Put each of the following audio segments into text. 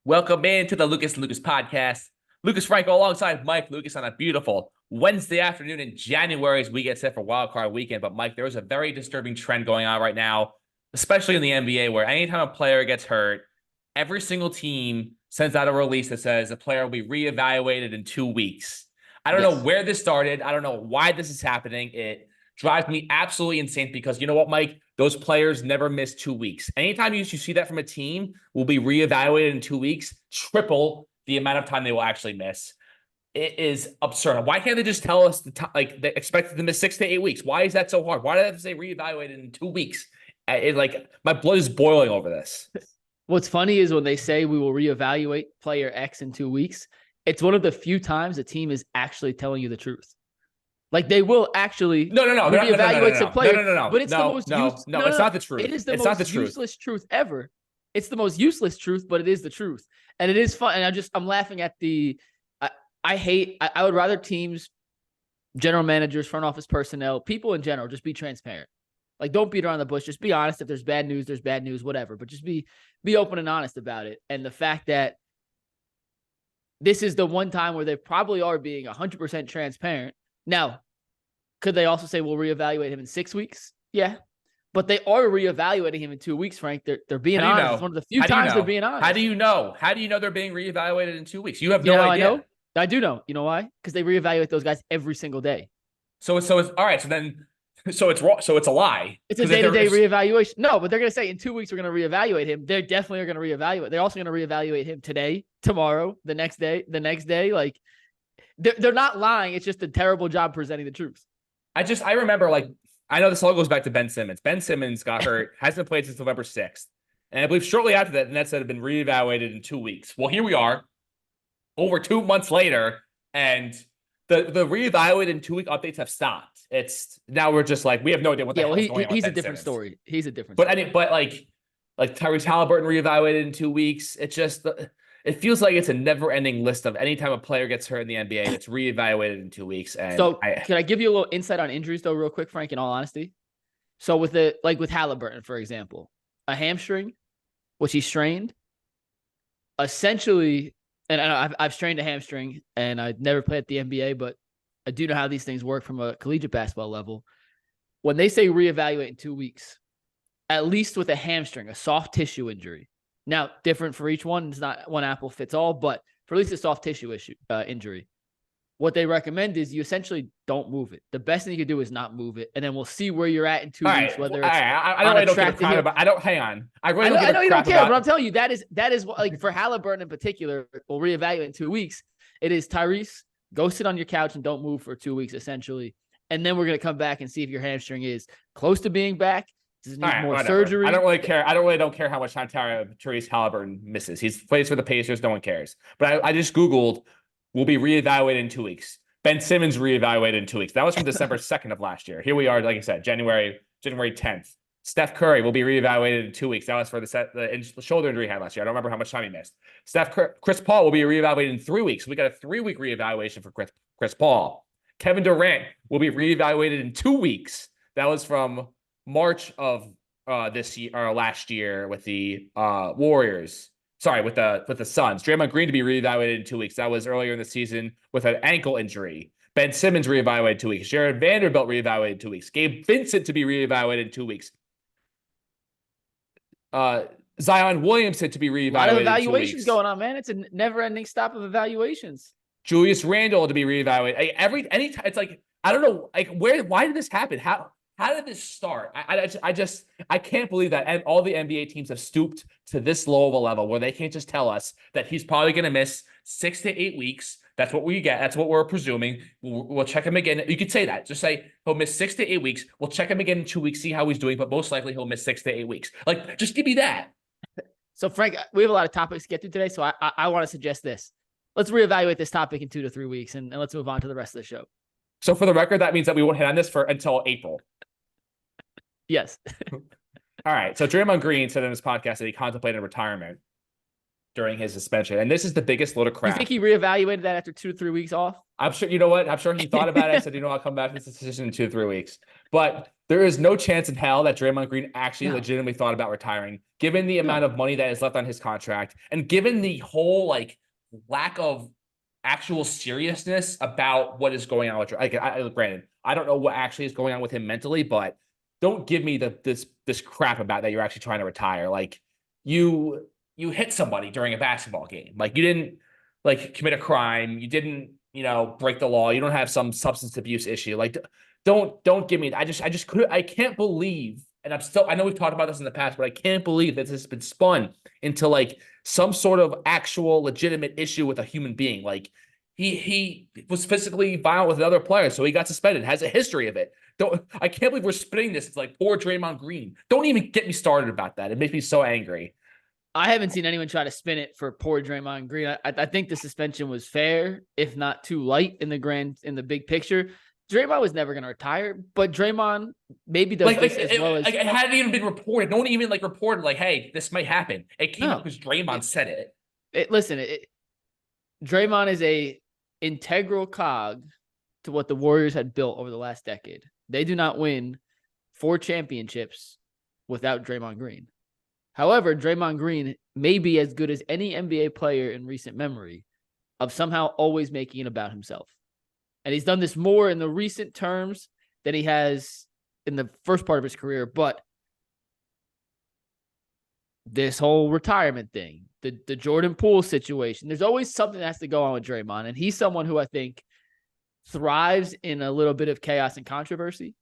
Welcome in to the Lucas and Lucas podcast. Lucas Frankel alongside Mike Lucas on a beautiful Wednesday afternoon in January as we get set for Wild Card Weekend. But Mike, there is a very disturbing trend going on right now, especially in the NBA, where anytime a player gets hurt, every single team sends out a release that says a player will be reevaluated in 2 weeks. I don't know where this started. I don't know why this is happening. It drives me absolutely insane because you know what, Mike? Those players never miss 2 weeks. Anytime you see that from a team, will be reevaluated in 2 weeks, triple the amount of time they will actually miss. It is absurd. Why can't they just tell us they expected to miss 6 to 8 weeks? Why is that so hard? Why do they have to say reevaluated in 2 weeks? My blood is boiling over this. What's funny is when they say we will reevaluate player X in 2 weeks, it's one of the few times a team is actually telling you the truth. Like they will actually reevaluate some player. No. But it's the most it's not the truth. It is the most useless truth ever. It's the most useless truth, but it is the truth. And it is fun. And I'm laughing at I would rather teams, general managers, front office personnel, people in general, just be transparent. Like, don't beat around the bush. Just be honest. If there's bad news, whatever. But just be open and honest about it. And the fact that this is the one time where they probably are being 100% transparent. Now, could they also say we'll reevaluate him in 6 weeks? Yeah. But they are reevaluating him in 2 weeks, Frank. They're being honest. It's one of the few times they're being honest. How do you know? How do you know they're being reevaluated in 2 weeks? You have no idea. I know. I do know. You know why? Because they reevaluate those guys every single day. So it's all right. So it's wrong. So it's a lie. It's a day-to-day reevaluation. No, but they're going to say in 2 weeks we're going to reevaluate him. They definitely are going to reevaluate. They're also going to reevaluate him today, tomorrow, the next day. Like they're not lying. It's just a terrible job presenting the truth. I remember, I know this all goes back to Ben Simmons. Ben Simmons got hurt, hasn't played since November 6th. And I believe shortly after that, the Nets had been reevaluated in 2 weeks. Well, here we are, over 2 months later, and the reevaluated in 2 week updates have stopped. It's now we're just we have no idea what the hell is going on. He's a different story. He's a different story. But Tyrese Halliburton reevaluated in 2 weeks. It feels like it's a never-ending list of anytime a player gets hurt in the NBA, it's reevaluated in 2 weeks. And can I give you a little insight on injuries though, real quick, Frank, in all honesty? So with Halliburton, for example, a hamstring, which he strained, essentially, and I've strained a hamstring and I never played at the NBA, but I do know how these things work from a collegiate basketball level. When they say reevaluate in 2 weeks, at least with a hamstring, a soft tissue injury. Now, different for each one. It's not one apple fits all, but for at least a soft tissue injury, what they recommend is you essentially don't move it. The best thing you can do is not move it, and then we'll see where you're at in 2 weeks. Whether it's I don't give a crap about. I don't. Hang on. I know you don't care, but I'm telling you that is what, for Halliburton in particular, we'll reevaluate in 2 weeks. It is Tyrese, go sit on your couch and don't move for 2 weeks, essentially, and then we're gonna come back and see if your hamstring is close to being back. Does it need more surgery? I don't really care. I don't care how much time Tyrese Halliburton misses. He plays for the Pacers. No one cares. But I just Googled, will be reevaluated in 2 weeks. Ben Simmons reevaluated in 2 weeks. That was from December 2nd of last year. Here we are, like I said, January 10th. Steph Curry will be reevaluated in 2 weeks. That was for the shoulder injury he had last year. I don't remember how much time he missed. Chris Paul will be reevaluated in 3 weeks. We got a 3-week reevaluation for Chris Paul. Kevin Durant will be reevaluated in 2 weeks. That was from March of this year or last year with the Warriors. Sorry, with the Suns. Draymond Green to be reevaluated in 2 weeks. That was earlier in the season with an ankle injury. Ben Simmons reevaluated in 2 weeks. Jared Vanderbilt reevaluated in 2 weeks. Gabe Vincent to be reevaluated in 2 weeks. Zion Williamson to be reevaluated. A lot of evaluations going on, man. It's a never-ending stop of evaluations. Julius Randle to be reevaluated. Anytime it's I don't know, why did this happen? How did this start? I can't believe that and all the NBA teams have stooped to this low of a level where they can't just tell us that he's probably going to miss 6 to 8 weeks. That's what we get. That's what we're presuming. We'll check him again. You could say that. Just say he'll miss 6 to 8 weeks. We'll check him again in 2 weeks, see how he's doing, but most likely he'll miss 6 to 8 weeks. Just give me that. So, Frank, we have a lot of topics to get to today, so I want to suggest this. Let's reevaluate this topic in 2 to 3 weeks, and let's move on to the rest of the show. So, for the record, that means that we won't hit on this until April. Yes. All right. So Draymond Green said in his podcast that he contemplated retirement during his suspension. And this is the biggest load of You crap. think he reevaluated that after 2 to 3 weeks off? I'm sure, you know what? I'm sure he thought about it and said, I'll come back to this decision in 2 to 3 weeks. But there is no chance in hell that Draymond Green actually legitimately thought about retiring, given the amount of money that is left on his contract and given the whole like lack of actual seriousness about what is going on with granted, I don't know what actually is going on with him mentally, but don't give me this crap about that you're actually trying to retire. Like you hit somebody during a basketball game. Like you didn't like commit a crime. You didn't, break the law. You don't have some substance abuse issue. Like don't give me, I can't believe, and I know we've talked about this in the past, but I can't believe that this has been spun into like some sort of actual legitimate issue with a human being. Like he was physically violent with another player, so he got suspended, has a history of it. I can't believe we're spinning this. It's like poor Draymond Green. Don't even get me started about that. It makes me so angry. I haven't seen anyone try to spin it for poor Draymond Green. I think the suspension was fair, if not too light in the big picture. Draymond was never going to retire, but Draymond maybe does this as well as it hadn't even been reported. No one even reported like, hey, this might happen. It came out because Draymond said it. Listen, Draymond is a integral cog to what the Warriors had built over the last decade. They do not win 4 championships without Draymond Green. However, Draymond Green may be as good as any NBA player in recent memory of somehow always making it about himself. And he's done this more in the recent terms than he has in the first part of his career. But this whole retirement thing, the Jordan Poole situation, there's always something that has to go on with Draymond. And he's someone who I think thrives in a little bit of chaos and controversy.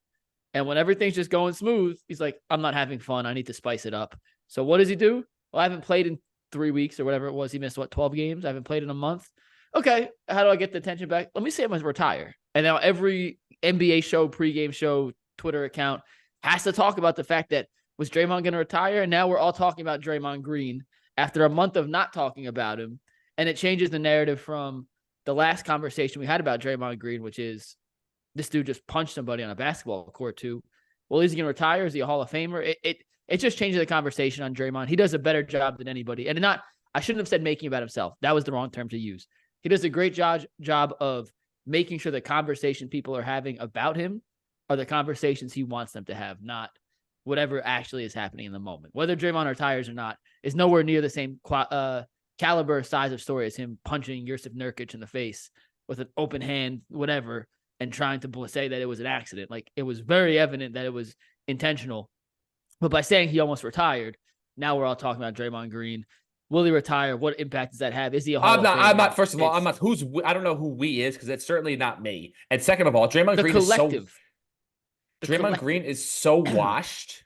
And when everything's just going smooth, he's like, I'm not having fun. I need to spice it up. So what does he do? Well, I haven't played in 3 weeks or whatever it was. He missed 12 games. I haven't played in a month. Okay, how do I get the attention back? Let me say I'm going to retire. And now every NBA show, pregame show, Twitter account has to talk about the fact that was Draymond going to retire? And now we're all talking about Draymond Green after a month of not talking about him. And it changes the narrative from the last conversation we had about Draymond Green, which is this dude just punched somebody on a basketball court too. Well, is he going to retire? Is he a Hall of Famer? It just changes the conversation on Draymond. He does a better job than anybody. And I shouldn't have said making about himself. That was the wrong term to use. He does a great job of making sure the conversation people are having about him are the conversations he wants them to have, not whatever actually is happening in the moment. Whether Draymond retires or not is nowhere near the same caliber size of story as him punching Jusuf Nurkic in the face with an open hand, whatever, and trying to say that it was an accident. Like, it was very evident that it was intentional. But by saying he almost retired, now we're all talking about Draymond Green. Will he retire? What impact does that have? Is he a Hall of Famer? I'm not. First of all, I'm not. I don't know who we is because it's certainly not me. And second of all, Draymond Green Green is so washed.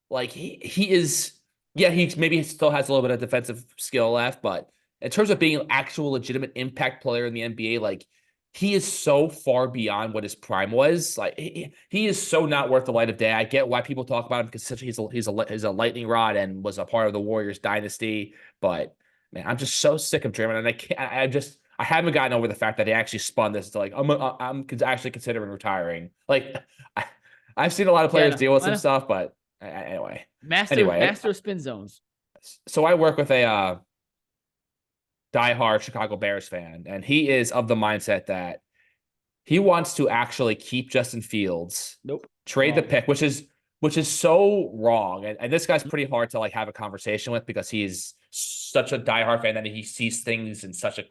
Like he is. Yeah, he maybe still has a little bit of defensive skill left, but in terms of being an actual legitimate impact player in the NBA, like he is so far beyond what his prime was. Like he is so not worth the light of day. I get why people talk about him because he's a lightning rod and was a part of the Warriors dynasty. But man, I'm just so sick of Draymond, and I haven't gotten over the fact that he actually spun this to like I'm actually considering retiring. Like I've seen a lot of players deal with some stuff, but anyway, master spin zones. So I work with a diehard Chicago Bears fan, and he is of the mindset that he wants to actually keep Justin Fields, trade the pick, which is so wrong. And this guy's pretty hard to like have a conversation with because he's such a diehard fan that he sees things in such a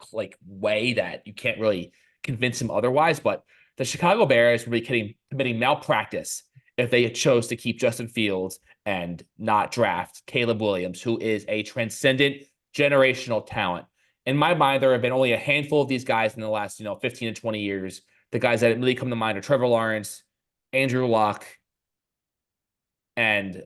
way that you can't really convince him otherwise. But the Chicago Bears would be committing malpractice if they chose to keep Justin Fields and not draft Caleb Williams, who is a transcendent generational talent. In my mind, there have been only a handful of these guys in the last, 15 to 20 years. The guys that really come to mind are Trevor Lawrence, Andrew Luck, and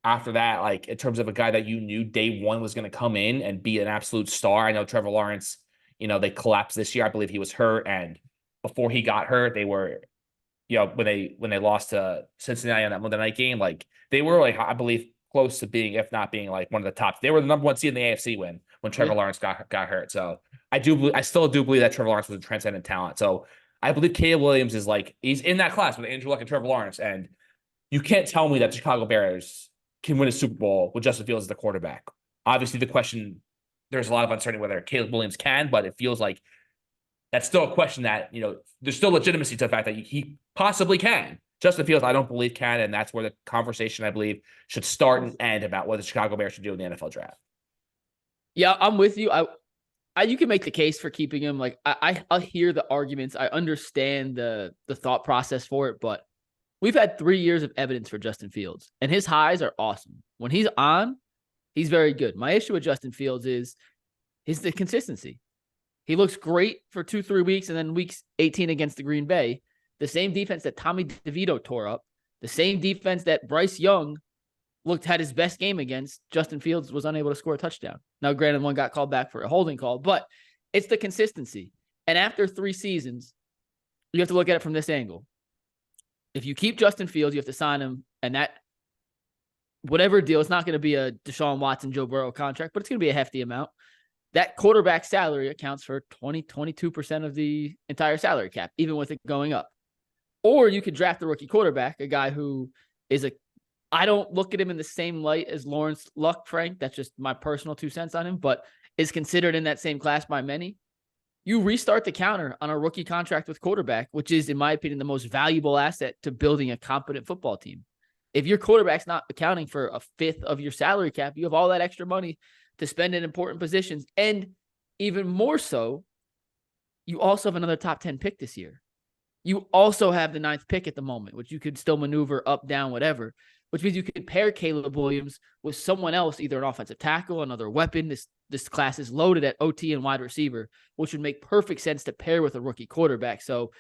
after that, like in terms of a guy that you knew day one was going to come in and be an absolute star. I know Trevor Lawrence, they collapsed this year. I believe he was hurt, and before he got hurt, they were, when they lost to Cincinnati on that Monday night game, like they were like I believe close to being, if not being like one of the top. They were the number 1 seed in the AFC when Trevor Lawrence got hurt. So I still do believe that Trevor Lawrence was a transcendent talent. So I believe Caleb Williams is like he's in that class with Andrew Luck and Trevor Lawrence, and you can't tell me that the Chicago Bears can win a Super Bowl with Justin Fields as the quarterback. Obviously, the question there's a lot of uncertainty whether Caleb Williams can, but it feels like that's still a question that, there's still legitimacy to the fact that he possibly can. Justin Fields, I don't believe can, and that's where the conversation, I believe, should start and end about what the Chicago Bears should do in the NFL draft. Yeah, I'm with you. You can make the case for keeping him. Like I hear the arguments. I understand the thought process for it, but we've had 3 years of evidence for Justin Fields, and his highs are awesome. When he's on, he's very good. My issue with Justin Fields is the consistency. He looks great for 2-3 weeks, and then weeks 18 against the Green Bay, the same defense that Tommy DeVito tore up, the same defense that Bryce Young had his best game against, Justin Fields was unable to score a touchdown. Now, granted, one got called back for a holding call, but it's the consistency. And after 3 seasons, you have to look at it from this angle. If you keep Justin Fields, you have to sign him, and that whatever deal, it's not going to be a Deshaun Watson, Joe Burrow contract, but it's going to be a hefty amount. That quarterback salary accounts for 22% of the entire salary cap, even with it going up. Or you could draft a rookie quarterback, a guy who is I don't look at him in the same light as Lawrence Luck, Frank. That's just my personal 2 cents on him, but is considered in that same class by many. You restart the counter on a rookie contract with quarterback, which is, in my opinion, the most valuable asset to building a competent football team. If your quarterback's not accounting for a fifth of your salary cap, you have all that extra money to spend in important positions. And even more so, you also have another top 10 pick this year. You also have the 9th pick at the moment, which you could still maneuver up, down, whatever, which means you could pair Caleb Williams with someone else, either an offensive tackle, another weapon. This class is loaded at OT and wide receiver, which would make perfect sense to pair with a rookie quarterback. So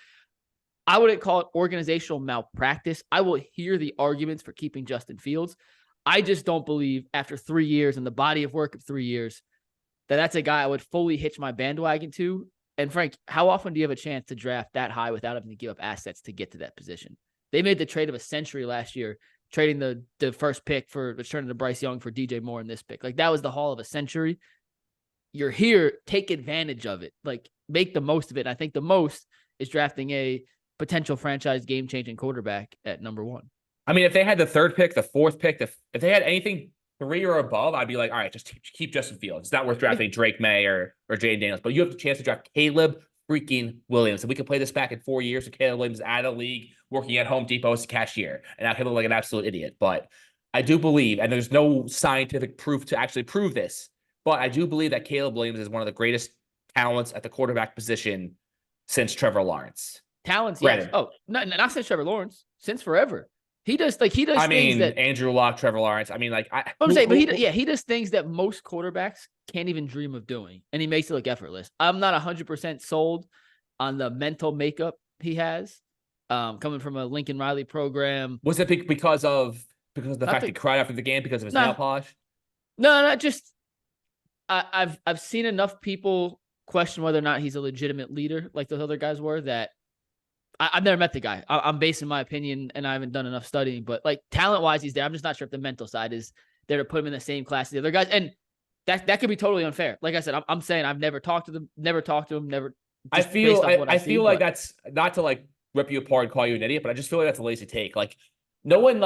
I wouldn't call it organizational malpractice. I will hear the arguments for keeping Justin Fields. I just don't believe after 3 years and the body of work of 3 years that that's a guy I would fully hitch my bandwagon to. And Frank, how often do you have a chance to draft that high without having to give up assets to get to that position? They made the trade of a century last year, trading the first pick for returning to Bryce Young for DJ Moore in this pick. Like, that was the haul of a century. You're here, take advantage of it. Like, make the most of it. And I think the most is drafting a potential franchise game-changing quarterback at number 1. I mean, if they had the 3rd pick, the 4th pick, if they had anything 3 or above, I'd be like, all right, just keep Justin Fields. It's not worth drafting Drake May or Jaden Daniels, but you have the chance to draft Caleb freaking Williams. And we can play this back in 4 years. So Caleb Williams is out of the league, working at Home Depot as a cashier. And now he look like an absolute idiot. But I do believe, and there's no scientific proof to actually prove this, but I do believe that Caleb Williams is one of the greatest talents at the quarterback position since Trevor Lawrence. Talents, yes. Oh, not since Trevor Lawrence, since forever. He does things that Andrew Luck, Trevor Lawrence. I mean, like he does things that most quarterbacks can't even dream of doing, and he makes it look effortless. I'm not 100% sold on the mental makeup he has, coming from a Lincoln Riley program. Was it because of the fact he cried after the game because of his nail polish? No, just I've seen enough people question whether or not he's a legitimate leader like those other guys were that. I've never met the guy. I'm basing my opinion, and I haven't done enough studying. But like talent-wise, he's there. I'm just not sure if the mental side is there to put him in the same class as the other guys. And that could be totally unfair. Like I said, I'm saying I've never talked to him. I feel like that's not to like rip you apart and call you an idiot, but I just feel like that's a lazy take. Like no one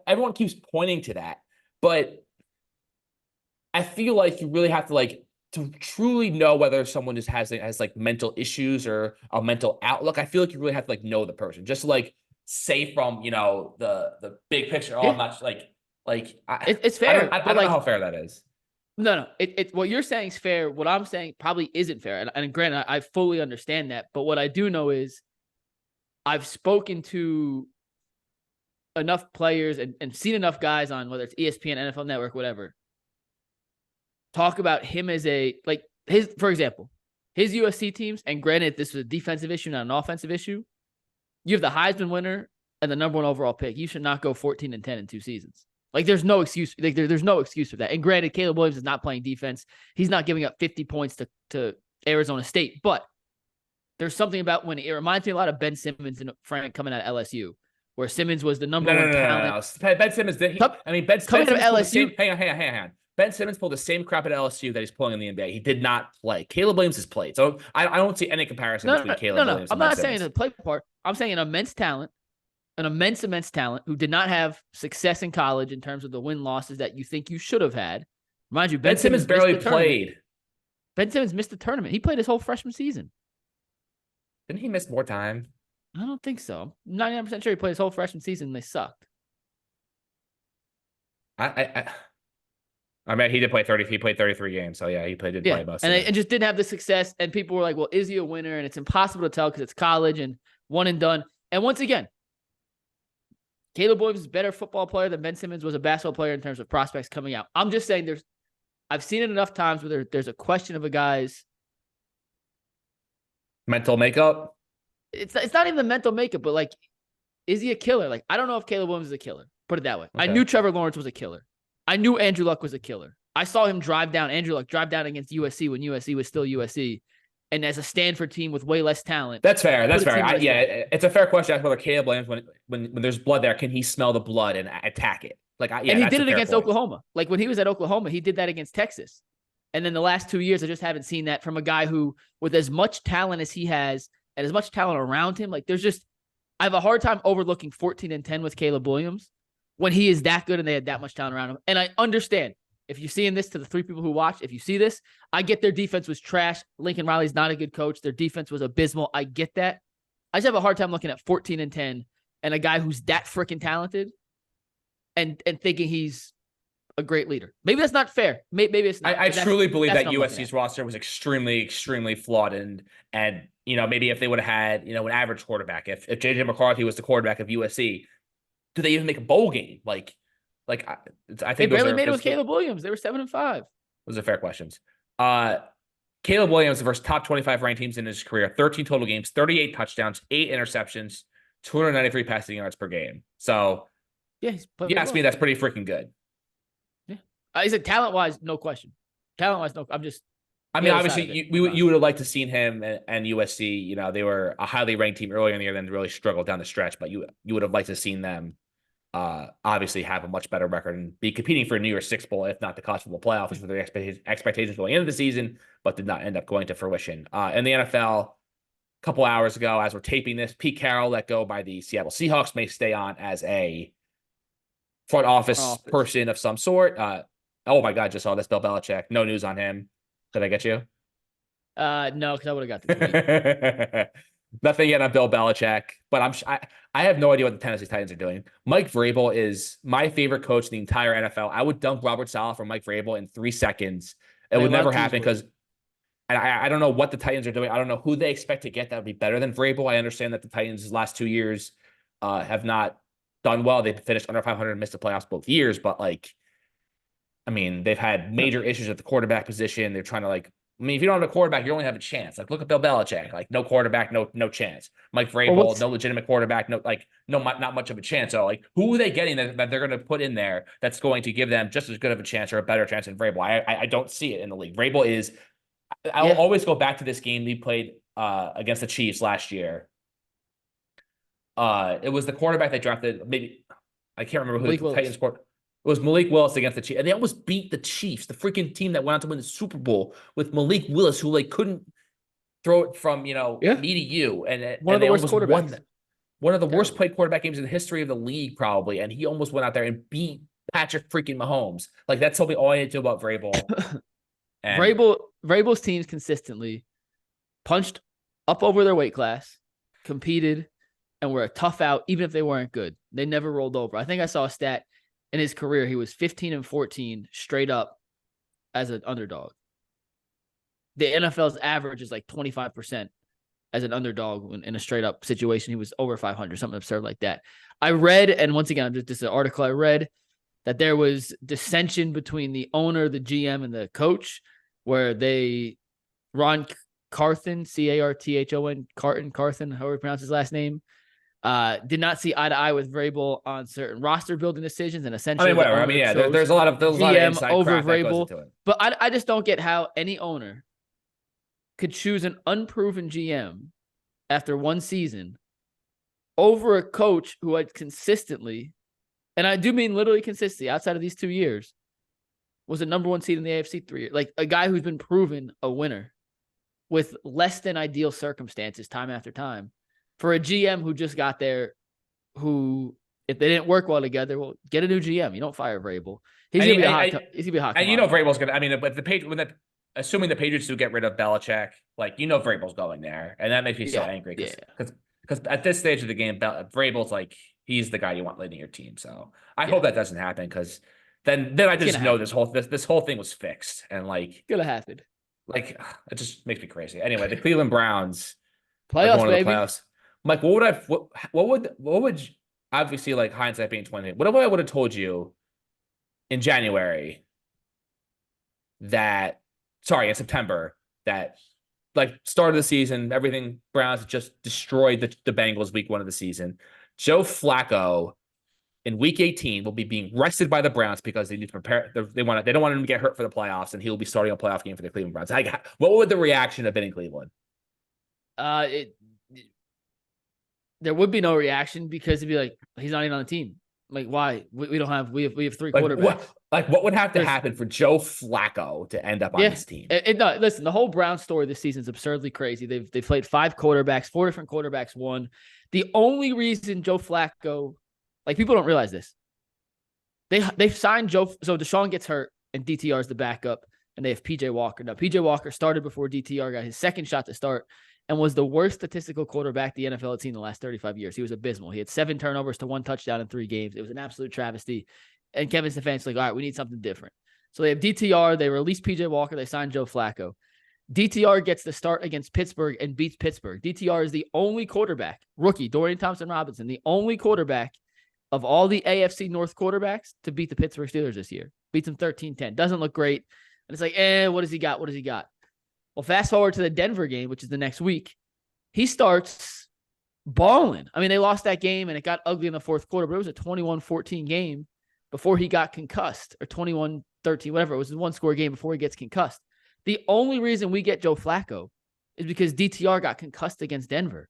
everyone keeps pointing to that, but I feel like you really have to to truly know whether someone just has like mental issues or a mental outlook. I feel like you really have to know the person, just to say from the big picture. Oh, I'm not it's fair. I don't know how fair that is. No. It what you're saying is fair. What I'm saying probably isn't fair. And granted, I fully understand that. But what I do know is I've spoken to enough players and seen enough guys on whether it's ESPN, NFL Network, whatever, talk about him as for example, his USC teams, and granted, this was a defensive issue, not an offensive issue. You have the Heisman winner and the number 1 overall pick. You should not go 14-10 in 2 seasons. There's no excuse. There's no excuse for that. And granted, Caleb Williams is not playing defense. He's not giving up 50 points to Arizona State. But there's something about when it reminds me a lot of Ben Simmons and Frank coming out of LSU, where Simmons was the number 1 talent. No. Ben Simmons did. Ben Simmons out of LSU. Hang on. Ben Simmons pulled the same crap at LSU that he's pulling in the NBA. He did not play. Caleb Williams has played. So I don't see any comparison between Caleb Williams and Ben Simmons. I'm not saying the play part. I'm saying an immense talent who did not have success in college in terms of the win-losses that you think you should have had. Mind you, Ben Simmons barely missed the tournament. played. Ben Simmons missed the tournament. He played his whole freshman season. Didn't he miss more time? I don't think so. I'm 99% sure he played his whole freshman season and they sucked. I mean, he did play 30. He played 33 games. So yeah, did play most of it. And just didn't have the success. And people were like, well, is he a winner? And it's impossible to tell because it's college and one and done. And once again, Caleb Williams is a better football player than Ben Simmons was a basketball player in terms of prospects coming out. I'm just saying I've seen it enough times where there's a question of a guy's mental makeup. It's not even the mental makeup, but like, is he a killer? Like, I don't know if Caleb Williams is a killer. Put it that way. Okay. I knew Trevor Lawrence was a killer. I knew Andrew Luck was a killer. I saw him Andrew Luck drive down against USC when USC was still USC. And as a Stanford team with way less talent. That's fair. It's a fair question. Whether Caleb Williams, when there's blood there, can he smell the blood and attack it? And he did it against Oklahoma. Like when he was at Oklahoma, he did that against Texas. And then the last 2 years, I just haven't seen that from a guy who, with as much talent as he has and as much talent around him, like I have a hard time overlooking 14-10 with Caleb Williams when he is that good and they had that much talent around him. And I understand. If you're seeing this, to the 3 people who watch, if you see this, I get their defense was trash. Lincoln Riley's not a good coach. Their defense was abysmal. I get that. I just have a hard time looking at 14-10 and a guy who's that freaking talented and thinking he's a great leader. Maybe that's not fair. Maybe it's not. I truly believe that USC's roster was extremely, extremely flawed. And maybe if they would have had, an average quarterback, if J.J. McCarthy was the quarterback of USC, do they even make a bowl game? I think they barely made it with Caleb Williams. They were 7-5. Those are fair questions. Caleb Williams versus top 25 ranked teams in his career, 13 total games, 38 touchdowns, 8 interceptions, 293 passing yards per game. So, yeah, you ask me, that's pretty freaking good. Yeah, I said talent-wise, no question. Talent-wise, no. Obviously, you would have liked to seen him and USC. They were a highly ranked team earlier in the year, then really struggled down the stretch. But you would have liked to seen them. Obviously have a much better record and be competing for a New Year's Six Bowl, if not the college football playoff, which were their expectations going into the season, but did not end up going to fruition. In the NFL, a couple hours ago, as we're taping this, Pete Carroll let go by the Seattle Seahawks, may stay on as a front office person of some sort. Oh my God, just saw this, Bill Belichick. No news on him. Did I get you? No, because I would have got the tweet. Nothing yet on Bill Belichick, but I have no idea what the Tennessee Titans are doing. Mike Vrabel is my favorite coach in the entire NFL. I would dump Robert Saleh for Mike Vrabel in 3 seconds. It would never happen because I don't know what the Titans are doing. I don't know who they expect to get that would be better than Vrabel. I understand that the Titans' last 2 years have not done well. They've finished under 500 and missed the playoffs both years, but they've had major issues at the quarterback position. They're trying to if you don't have a quarterback, you only have a chance. Look at Bill Belichick. No quarterback, no chance. Mike Vrabel, no legitimate quarterback, not much of a chance. So, who are they getting that they're going to put in there that's going to give them just as good of a chance or a better chance than Vrabel? I don't see it in the league. Vrabel is. I'll always go back to this game they played against the Chiefs last year. It was the quarterback they drafted. Maybe I can't remember who the Titans quarterback. It was Malik Willis against the Chiefs. And they almost beat the Chiefs, the freaking team that went on to win the Super Bowl with Malik Willis, who couldn't throw it from, me to you. And one of the worst quarterbacks. One of the worst played quarterback games in the history of the league, probably. And he almost went out there and beat Patrick freaking Mahomes. That told me all I need to know about Vrabel. And Vrabel's teams consistently punched up over their weight class, competed, and were a tough out, even if they weren't good. They never rolled over. I think I saw a stat. In his career, he was 15-14 straight up as an underdog. The NFL's average is 25% as an underdog in a straight up situation. He was over 500, something absurd like that. I read, and once again, just an article I read, that there was dissension between the owner, the GM, and the coach, where Ron Carthon, Carthon, Carthon, however you pronounce his last name, did not see eye to eye with Vrabel on certain roster building decisions, and essentially, whatever. There's a lot of inside over crap Vrabel. That goes into it. But I just don't get how any owner could choose an unproven GM after one season over a coach who had consistently, and I do mean literally consistently, outside of these 2 years, was a number 1 seed in the AFC 3 years. A guy who's been proven a winner with less than ideal circumstances time after time. For a GM who just got there, who, if they didn't work well together, well, get a new GM. You don't fire Vrabel. He's And, gonna be a and, hot. and, He's gonna be a hot. and you know commodity. Vrabel's gonna. I mean, but assuming the Patriots do get rid of Belichick, like you know Vrabel's going there, and that makes me so Yeah, angry yeah. because at this stage of the game, Vrabel's like he's the guy you want leading your team. So I Yeah. hope that doesn't happen because then I It's just gonna know happen. this whole thing was fixed and Gonna happen. like it just makes me crazy. Anyway, the Cleveland Browns are Playoffs, going to the baby. playoffs. Mike, what would obviously like hindsight being 20, what if I would have told you in January that in September that like start of the season, everything Browns just destroyed the Bengals week 1 of the season. Joe Flacco in week 18 will be being rested by the Browns because they need to prepare. They don't want him to get hurt for the playoffs, and he'll be starting a playoff game for the Cleveland Browns. What would the reaction have been in Cleveland? It there would be no reaction because it'd be like he's not even on the team. Like why? We don't have we have 3 quarterbacks. What would have to happen for Joe Flacco to end up on this team? No, listen, the whole Brown story this season is absurdly crazy. They've played 5 quarterbacks, 4 different quarterbacks won. The only reason Joe Flacco, like people don't realize this, they've signed Joe. So Deshaun gets hurt and DTR is the backup, and they have PJ Walker. Now PJ Walker started before DTR got his second shot to start and was the worst statistical quarterback the NFL had seen in the last 35 years. He was abysmal. He had 7 turnovers to 1 touchdown in 3 games. It was an absolute travesty. And Kevin Stefanski's like, all right, we need something different. So they have DTR. They released PJ Walker. They signed Joe Flacco. DTR gets the start against Pittsburgh and beats Pittsburgh. DTR is the only quarterback, rookie, Dorian Thompson-Robinson, the only quarterback of all the AFC North quarterbacks to beat the Pittsburgh Steelers this year. Beats them 13-10. Doesn't look great. And it's like, what does he got? What does he got? Well, fast forward to the Denver game, which is the next week. He starts balling. I mean, they lost that game and it got ugly in the fourth quarter, but it was a 21-14 game before he got concussed, or 21-13, whatever. It was a 1-score game before he gets concussed. The only reason we get Joe Flacco is because DTR got concussed against Denver.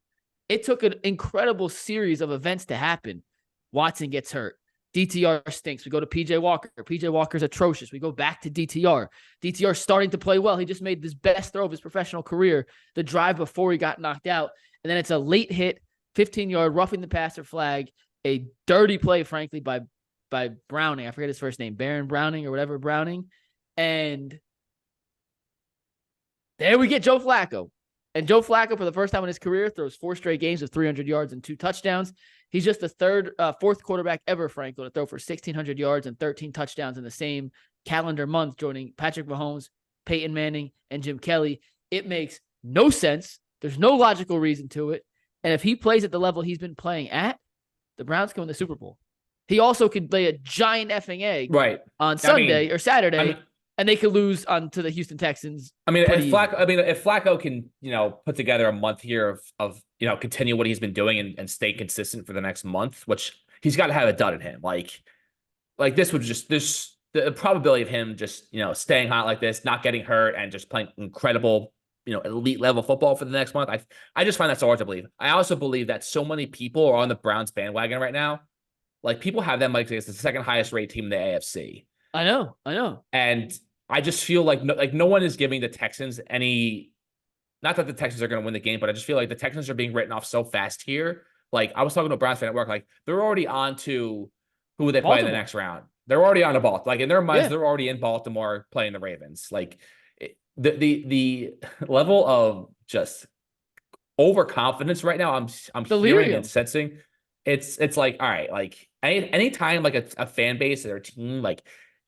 It took an incredible series of events to happen. Watson gets hurt. DTR stinks. We go to PJ Walker. PJ Walker's atrocious. We go back to DTR. DTR starting to play well. He just made this best throw of his professional career, the drive before he got knocked out. And then it's a late hit, 15-yard roughing the passer flag, a dirty play, frankly, by Browning. I forget his first name, Baron Browning or whatever Browning. And there we get Joe Flacco. And Joe Flacco, for the first time in his career, throws 4 straight games of 300 yards and 2 touchdowns. He's just the fourth quarterback ever, Frankel, to throw for 1,600 yards and 13 touchdowns in the same calendar month, joining Patrick Mahomes, Peyton Manning, and Jim Kelly. It makes no sense. There's no logical reason to it. And if he plays at the level he's been playing at, the Browns go in the Super Bowl. He also could lay a giant effing egg on Sunday or Saturday, and they could lose to the Houston Texans. If Flacco can, put together a month here of continue what he's been doing and stay consistent for the next month, which he's got to have it done in him. Like this would just the probability of him just, staying hot like this, not getting hurt, and just playing incredible, elite level football for the next month. I just find that so hard to believe. I also believe that so many people are on the Browns bandwagon right now. Like people have them like it's the second highest rated team in the AFC. I know. And I just feel like no one is giving the Texans any. Not that the Texans are going to win the game, but I just feel like the Texans are being written off so fast here. Like I was talking to a Browns fan at work, like they're already on to who they play in the next round. They're already on to Baltimore. Like in their minds, they're already in Baltimore playing the Ravens. Like the level of just overconfidence right now, I'm hearing and sensing. It's like, all right, like anytime like a fan base or a team like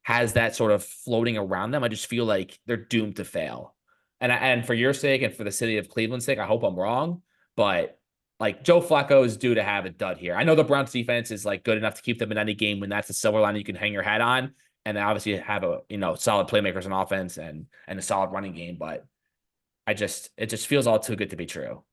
has that sort of floating around them, I just feel like they're doomed to fail. And for your sake and for the city of Cleveland's sake, I hope I'm wrong, but like Joe Flacco is due to have a dud here. I know the Browns defense is like good enough to keep them in any game when that's a silver line you can hang your hat on, and obviously have a solid playmakers on offense and a solid running game, but it just feels all too good to be true.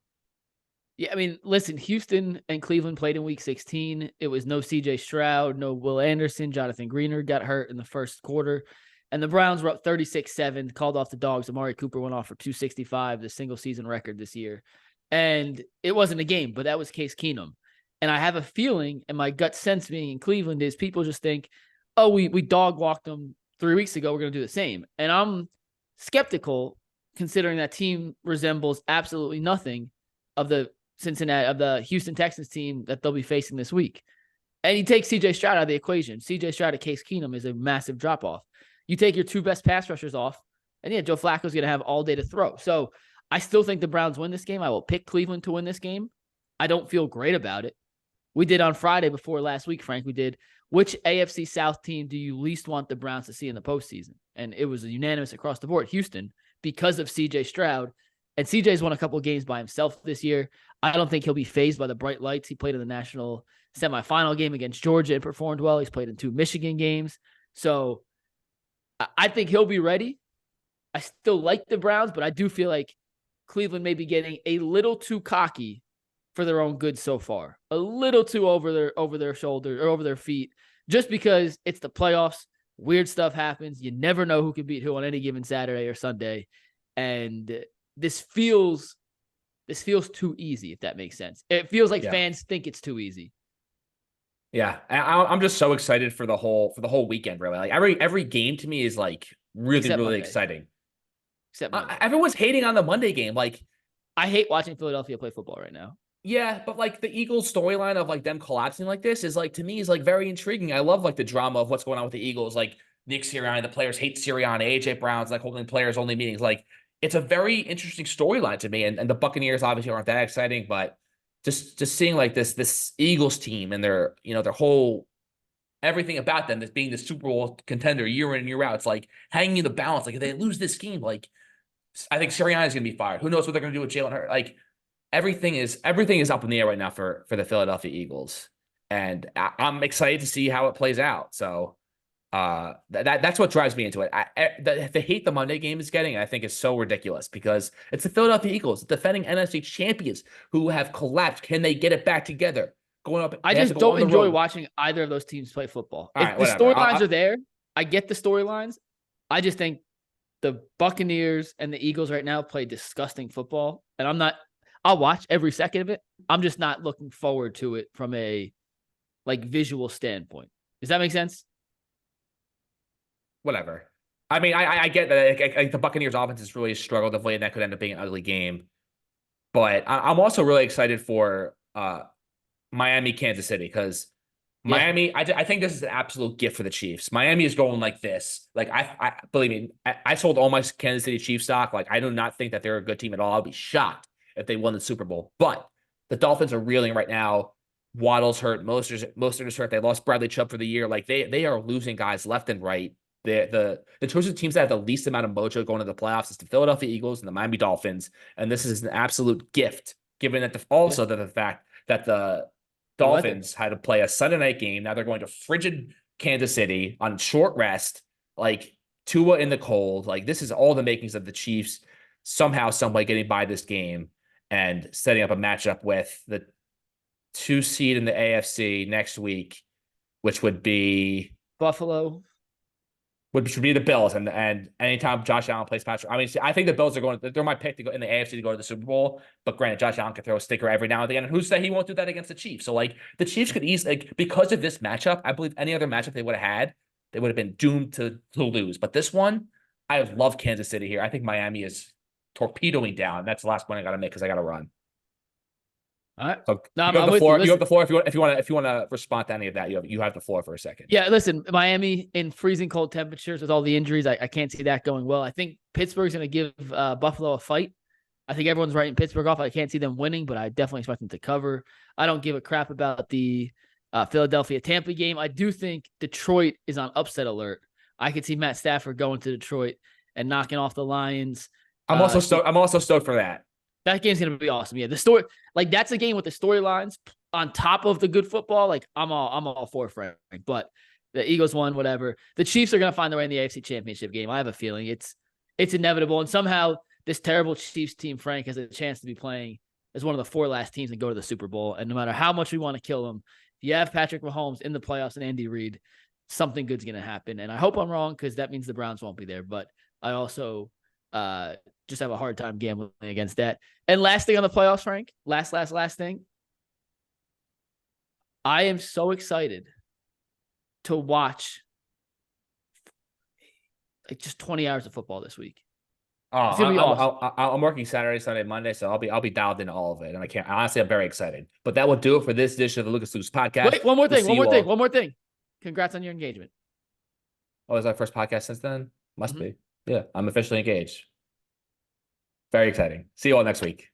Yeah, I mean, listen, Houston and Cleveland played in week 16. It was no CJ Stroud, no Will Anderson. Jonathan Greener got hurt in the first quarter. And the Browns were up 36-7, called off the dogs. Amari Cooper went off for 265, the single season record this year. And it wasn't a game, but that was Case Keenum. And I have a feeling, and my gut sense being in Cleveland is people just think, oh, we dog walked them 3 weeks ago. We're going to do the same. And I'm skeptical considering that team resembles absolutely nothing of the Houston Texans team that they'll be facing this week. And you take CJ Stroud out of the equation. CJ Stroud to Case Keenum is a massive drop off. You take your two best pass rushers off, and yeah, Joe Flacco's going to have all day to throw. So I still think the Browns win this game. I will pick Cleveland to win this game. I don't feel great about it. We did on Friday before last week, Frank. We did, which AFC South team do you least want the Browns to see in the postseason? And it was unanimous across the board, Houston, because of CJ Stroud. And CJ's won a couple of games by himself this year. I don't think he'll be fazed by the bright lights. He played in the national semifinal game against Georgia and performed well. He's played in 2 Michigan games. So I think he'll be ready. I still like the Browns, but I do feel like Cleveland may be getting a little too cocky for their own good so far. A little too over their shoulder or over their feet, just because it's the playoffs. Weird stuff happens. You never know who can beat who on any given Saturday or Sunday. And this feels too easy, if that makes sense. It feels like fans think it's too easy. Yeah, I'm just so excited for the whole weekend. Really, like every game to me is like really exciting. Except Monday. Everyone's hating on the Monday game. Like, I hate watching Philadelphia play football right now. Yeah, but like the Eagles storyline of like them collapsing like this is like, to me, is like very intriguing. I love like the drama of what's going on with the Eagles. Like Nick Sirianni, the players hate Sirianni, AJ Brown's like holding players only meetings. Like, it's a very interesting storyline to me. And the Buccaneers obviously aren't that exciting, but just seeing like this Eagles team and their whole everything about them as being the Super Bowl contender year in and year out. It's like hanging in the balance. Like if they lose this game, like I think Sirianni is going to be fired. Who knows what they're going to do with Jalen Hurts? Like everything is up in the air right now for the Philadelphia Eagles, and I'm excited to see how it plays out. So that's what drives me into it. The hate the Monday game is getting, I think, is so ridiculous because it's the Philadelphia Eagles, defending NFC champions who have collapsed. Can they get it back together? Going up, I just don't enjoy watching either of those teams play football. If the storylines are there, I get the storylines. I just think the Buccaneers and the Eagles right now play disgusting football, and I'll watch every second of it. I'm just not looking forward to it from a like visual standpoint. Does that make sense? Whatever. I mean, I get that like the Buccaneers offense has really struggled of late, and that could end up being an ugly game. But I'm also really excited for Miami, Kansas City, because Miami, I think this is an absolute gift for the Chiefs. Miami is going like this. Like I believe me, I sold all my Kansas City Chiefs stock. Like I do not think that they're a good team at all. I'll be shocked if they won the Super Bowl. But the Dolphins are reeling right now. Waddle's hurt. Mostert is hurt. They lost Bradley Chubb for the year. Like they are losing guys left and right. The choice of teams that have the least amount of mojo going to the playoffs is the Philadelphia Eagles and the Miami Dolphins. And this is an absolute gift, given that the fact that the Dolphins had to play a Sunday night game. Now they're going to frigid Kansas City on short rest, like Tua in the cold. Like this is all the makings of the Chiefs somehow, some way getting by this game and setting up a matchup with the 2 seed in the AFC next week, which would be Buffalo. Which should be the Bills, and anytime Josh Allen plays Patrick, I mean, I think the Bills they're my pick to go in the AFC to go to the Super Bowl. But granted, Josh Allen can throw a sticker every now and again, and who's to say he won't do that against the Chiefs? So like the Chiefs could easily, like, because of this matchup, I believe any other matchup they would have had, they would have been doomed to lose. But this one, I love Kansas City here. I think Miami is torpedoing down. That's the last point I got to make because I got to run. All right. So you have the floor. You have the floor if you want to respond to any of that. You have the floor for a second. Yeah, listen, Miami in freezing cold temperatures with all the injuries, I can't see that going well. I think Pittsburgh's going to give Buffalo a fight. I think everyone's writing Pittsburgh off. I can't see them winning, but I definitely expect them to cover. I don't give a crap about the Philadelphia-Tampa game. I do think Detroit is on upset alert. I could see Matt Stafford going to Detroit and knocking off the Lions. I'm also stoked for that. That game's going to be awesome. Yeah, the story, like that's a game with the storylines on top of the good football. Like I'm all for Frank, but the Eagles won, whatever. The Chiefs are going to find their way in the AFC Championship game. I have a feeling it's inevitable. And somehow this terrible Chiefs team, Frank, has a chance to be playing as one of the 4 last teams and go to the Super Bowl. And no matter how much we want to kill them, if you have Patrick Mahomes in the playoffs and Andy Reid, something good's going to happen. And I hope I'm wrong because that means the Browns won't be there. But I also just have a hard time gambling against that. And last thing on the playoffs, Frank, last thing. I am so excited to watch like just 20 hours of football this week. Oh, It's gonna be awesome. I'm working Saturday, Sunday, Monday, so I'll be dialed into all of it, and I can't honestly. I'm very excited. But that will do it for this edition of the Lucas Lucas podcast. Wait, one more We'll thing. see One more you thing. all- One more thing. Congrats on your engagement. Oh, is our first podcast since then? Must Mhm. be. Yeah, I'm officially engaged. Very exciting. See you all next week.